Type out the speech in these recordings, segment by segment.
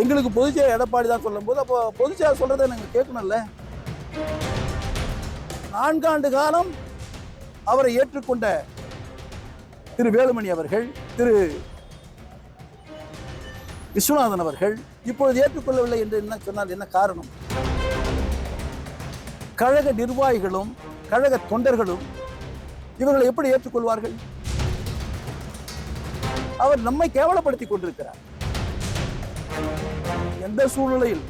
எங்களுக்கு பொதுச்செயலர் எடப்பாடி தான் சொல்லும்போது அப்போ பொதுச்செயலர் சொல்றதை நாங்கள் கேட்கணும்ல. 4 ஆண்டு காலம் அவரை ஏற்றுக்கொண்ட திரு வேலுமணி அவர்கள், திரு விஸ்வநாதன் அவர்கள் இப்பொழுது ஏற்றுக்கொள்ளவில்லை என்று என்ன சொன்னால் என்ன காரணம்? கழக நிர்வாகிகளும் கழக தொண்டர்களும் இவர்களை எப்படி ஏற்றுக்கொள்வார்கள்? அவர் நம்மை கேவலப்படுத்திக் கொண்டிருக்கிறார். எந்த சூழ்நிலையில்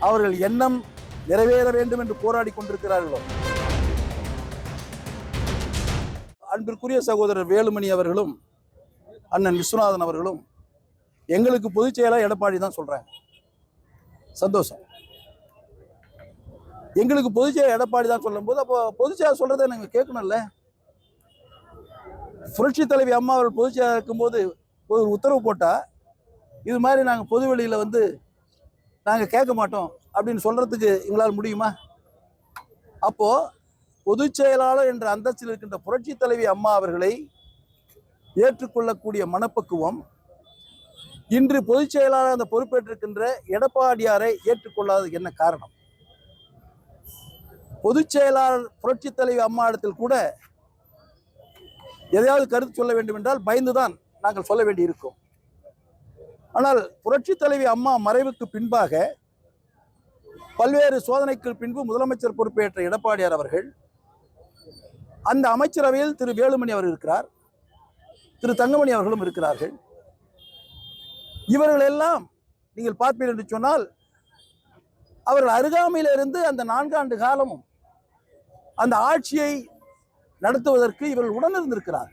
அவர்கள் எண்ணம் நிறைவேற வேண்டும் என்று போராடி கொண்டிருக்கிறார்களோ, அன்பிற்குரிய சகோதரர் வேலுமணி அவர்களும் அண்ணன் விஸ்வநாதன் அவர்களும் எங்களுக்கு பொதுச் செயலாளர் எடப்பாடி தான் சொல்றாங்க. சந்தோஷம். எங்களுக்கு பொதுச் செயலாளர் எடப்பாடி தான் சொல்லும்போது அப்போ பொதுச் செயலாளர் சொல்றதை நாங்கள் கேட்கணும்ல. புரட்சி தலைவி அம்மா அவர்கள் பொதுச் செயலாளர் இருக்கும்போது ஒரு உத்தரவு போட்டா இது மாதிரி நாங்கள் பொது வெளியில் வந்து நாங்கள் கேட்க மாட்டோம் அப்படின்னு சொல்றதுக்கு எங்களால் முடியுமா? அப்போ பொதுச் செயலாளர் என்ற அந்தஸ்தில் இருக்கின்ற புரட்சி தலைவி அம்மா அவர்களை ஏற்றுக்கொள்ளக்கூடிய மனப்பக்குவம் இன்று பொதுச் செயலாளர் அந்த பொறுப்பேற்றிருக்கின்ற எடப்பாடியாரை ஏற்றுக்கொள்ளாத என்ன காரணம்? பொதுச் செயலாளர் புரட்சி தலைவி அம்மா இடத்தில் கூட எதையாவது கருத்து சொல்ல வேண்டும் என்றால் பயந்துதான் நாங்கள் சொல்ல வேண்டி இருக்கும். ஆனால் புரட்சி தலைவி அம்மா மறைவுக்கு பின்பாக பல்வேறு சோதனைக்கு பின்பு முதலமைச்சர் பொறுப்பேற்ற எடப்பாடியார் அவர்கள் அந்த அமைச்சரவையில் திரு வேலுமணி அவர் இருக்கிறார், திரு தங்கமணி அவர்களும் இருக்கிறார்கள். இவர்கள் எல்லாம் நீங்கள் பார்ப்பீர்கள் என்று சொன்னால் அவர்கள் அருகாமையிலிருந்து அந்த 4 ஆண்டு காலமும் அந்த ஆட்சியை நடத்துவதற்கு இவர்கள் உடனிருந்திருக்கிறார்.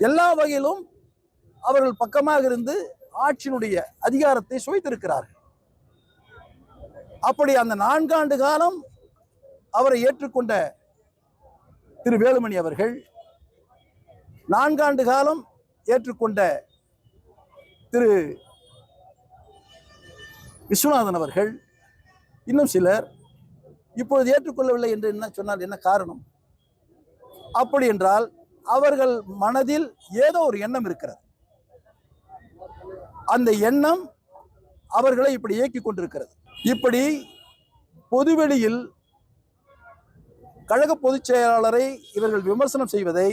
எல்லா வகையிலும் அவர்கள் பக்கமாக இருந்து ஆட்சியினுடைய அதிகாரத்தை சுவைத்திருக்கிறார்கள். அப்படி அந்த 4 ஆண்டு காலம் அவரை ஏற்றுக்கொண்ட திரு வேலுமணி அவர்கள், 4 ஆண்டு காலம் ஏற்றுக்கொண்ட திரு விஸ்வநாதன் அவர்கள், இன்னும் சிலர் இப்பொழுது ஏற்றுக்கொள்ளவில்லை என்று என்ன சொன்னால் என்ன காரணம்? அப்படி என்றால் அவர்கள் மனதில் ஏதோ ஒரு எண்ணம் இருக்கிறது. அந்த எண்ணம் அவர்களை இப்படி இயக்கிக் கொண்டிருக்கிறது. இப்படி பொதுவெளியில் கழக பொதுச் செயலாளரை இவர்கள் விமர்சனம் செய்வதை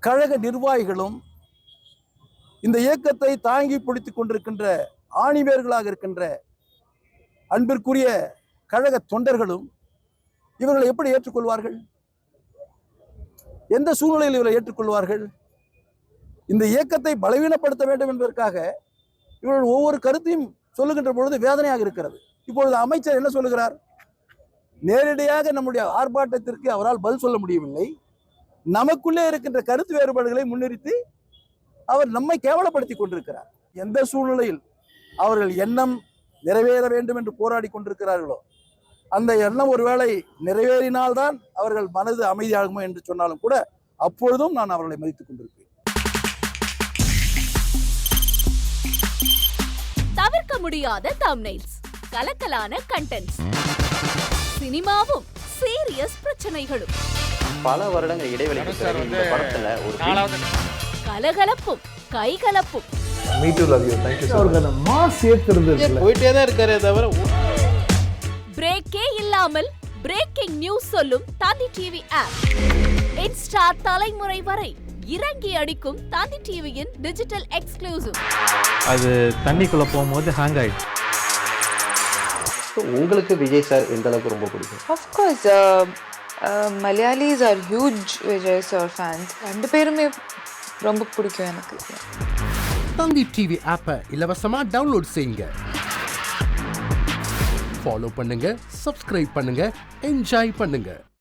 கழக நிர்வாகிகளும் இந்த இயக்கத்தை தாங்கி பிடித்துக் கொண்டிருக்கின்ற ஆணிவேர்களாக இருக்கின்ற அன்பிற்குரிய கழக தொண்டர்களும் இவர்களை எப்படி ஏற்றுக்கொள்வார்கள்? எந்த சூழ்நிலையில் இவரை ஏற்றுக்கொள்வார்கள்? இந்த இயக்கத்தை பலவீனப்படுத்த வேண்டும் என்பதற்காக இவர்கள் ஒவ்வொரு கருத்தையும் சொல்லுகின்ற பொழுது வேதனையாக இருக்கிறது. இப்பொழுது அமைச்சர் என்ன சொல்லுகிறார்? நேரடியாக நம்முடைய ஆர்ப்பாட்டத்திற்கு அவரால் பதில் சொல்ல முடியவில்லை. நமக்குள்ளே இருக்கின்ற கருத்து வேறுபாடுகளை முன்னிறுத்தி அவர் நம்மை கேவலப்படுத்தி கொண்டிருக்கிறார். எந்த சூழ்நிலையில் அவர்கள் எண்ணம் நிறைவேற வேண்டும் என்று போராடி கொண்டிருக்கிறார்களோ, அந்த எண்ணம் ஒருவேளை நிறைவேறினால்தான் அவர்கள் மனது அமைதியாகுமோ என்று சொன்னாலும் கூட அப்பொழுதும் நான் அவர்களை மதித்துக் கொண்டிருப்பேன். தவிர்க்க முடியாத தம்ப்நெயில்ஸ், கலக்கலான கண்டென்ட்ஸ், சினிமாவும் சீரியஸ் பிரச்சனைகளும், பல வருடங்கள் இடைவெளிக்கு பிறகு இந்த படத்துல ஒரு கலகலப்பும் கைகலப்பும். Me too, love you. Thank you so much. அவருக்கு மாஸ் ஏத்துறது போயிட்டே தான் இருக்காரே தவிர பிரேக்கே இல்லாமல் பிரேக்கிங் நியூஸ் சொல்லும் தந்தி டிவி ஆப். இன்ஸ்டா தலைமுறை வரை இறங்கி அடிக்கும் தந்தி டிவியின் டிஜிட்டல் எக்ஸ்க்ளூசிவ். அது தண்ணிக்குள்ள போகும்போது ஹேங் ஆயிடுச்சு. உங்களுக்கு விஜய் சார் எந்த அளவுக்கு ரொம்ப பிடிக்கும்? Of course, Malayalis are huge Vijay sir fans. ரெண்டு பேருமே ரொம்ப பிடிக்கும் எனக்கு. தந்தி டிவி ஆப்பை இலவசமா டவுன்லோட் செய்யுங்க. ஃபாலோ பண்ணுங்க, சப்ஸ்கிரைப் பண்ணுங்க, என்ஜாய் பண்ணுங்க.